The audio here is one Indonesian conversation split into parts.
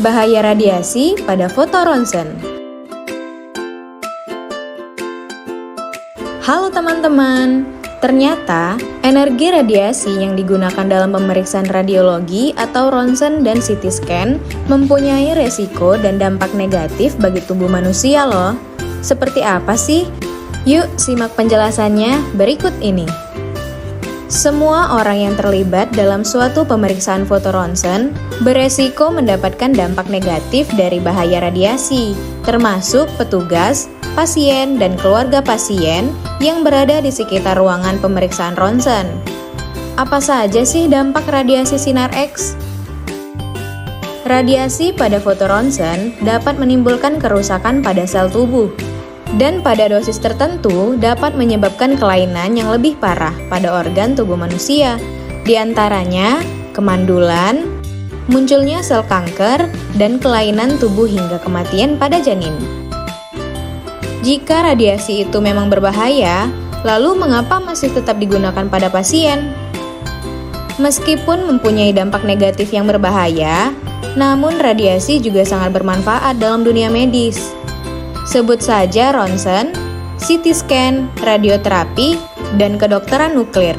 Bahaya radiasi pada foto ronsen. Halo teman-teman, ternyata energi radiasi yang digunakan dalam pemeriksaan radiologi atau ronsen dan CT scan mempunyai resiko dan dampak negatif bagi tubuh manusia loh. Seperti apa sih? Yuk simak penjelasannya berikut ini. Semua orang yang terlibat dalam suatu pemeriksaan foto ronsen beresiko mendapatkan dampak negatif dari bahaya radiasi, termasuk petugas, pasien, dan keluarga pasien yang berada di sekitar ruangan pemeriksaan ronsen. Apa saja sih dampak radiasi sinar X? Radiasi pada foto ronsen dapat menimbulkan kerusakan pada sel tubuh, dan pada dosis tertentu dapat menyebabkan kelainan yang lebih parah pada organ tubuh manusia, di antaranya kemandulan, munculnya sel kanker, dan kelainan tubuh hingga kematian pada janin. Jika radiasi itu memang berbahaya, lalu mengapa masih tetap digunakan pada pasien? Meskipun mempunyai dampak negatif yang berbahaya, namun radiasi juga sangat bermanfaat dalam dunia medis. Sebut saja ronsen, CT scan, radioterapi, dan kedokteran nuklir.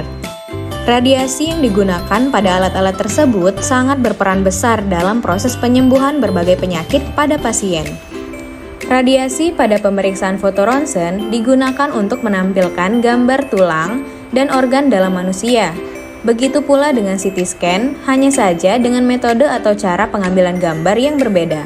Radiasi yang digunakan pada alat-alat tersebut sangat berperan besar dalam proses penyembuhan berbagai penyakit pada pasien. Radiasi pada pemeriksaan foto ronsen digunakan untuk menampilkan gambar tulang dan organ dalam manusia. Begitu pula dengan CT scan, hanya saja dengan metode atau cara pengambilan gambar yang berbeda.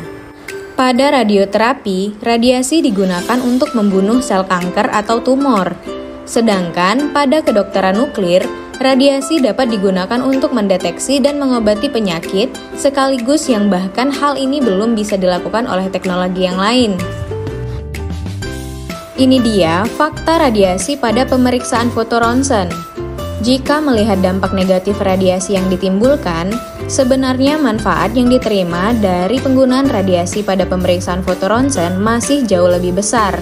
Pada radioterapi, radiasi digunakan untuk membunuh sel kanker atau tumor. Sedangkan pada kedokteran nuklir, radiasi dapat digunakan untuk mendeteksi dan mengobati penyakit, sekaligus yang bahkan hal ini belum bisa dilakukan oleh teknologi yang lain. Ini dia fakta radiasi pada pemeriksaan foto ronsen. Jika melihat dampak negatif radiasi yang ditimbulkan, sebenarnya manfaat yang diterima dari penggunaan radiasi pada pemeriksaan foto ronsen masih jauh lebih besar.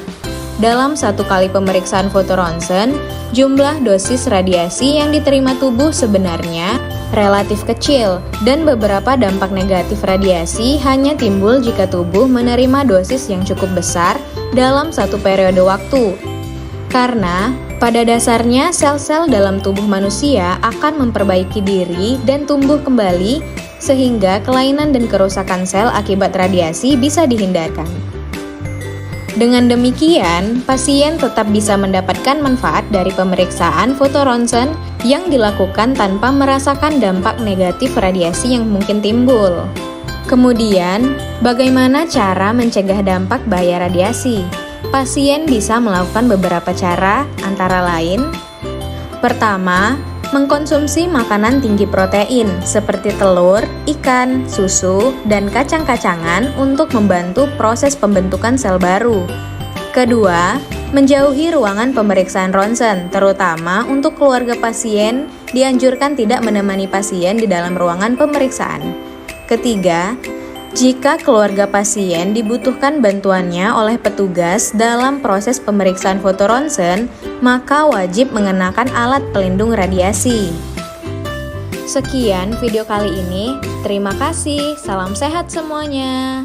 Dalam satu kali pemeriksaan foto ronsen, jumlah dosis radiasi yang diterima tubuh sebenarnya relatif kecil, dan beberapa dampak negatif radiasi hanya timbul jika tubuh menerima dosis yang cukup besar dalam satu periode waktu. Karena pada dasarnya sel-sel dalam tubuh manusia akan memperbaiki diri dan tumbuh kembali, sehingga kelainan dan kerusakan sel akibat radiasi bisa dihindarkan. Dengan demikian, pasien tetap bisa mendapatkan manfaat dari pemeriksaan foto ronsen yang dilakukan tanpa merasakan dampak negatif radiasi yang mungkin timbul. Kemudian, bagaimana cara mencegah dampak bahaya radiasi? Pasien bisa melakukan beberapa cara, antara lain: pertama, mengkonsumsi makanan tinggi protein seperti telur, ikan, susu, dan kacang-kacangan untuk membantu proses pembentukan sel baru. Kedua, menjauhi ruangan pemeriksaan ronsen, terutama untuk keluarga pasien, dianjurkan tidak menemani pasien di dalam ruangan pemeriksaan. Ketiga, jika keluarga pasien dibutuhkan bantuannya oleh petugas dalam proses pemeriksaan foto ronsen, maka wajib mengenakan alat pelindung radiasi. Sekian video kali ini, terima kasih, salam sehat semuanya.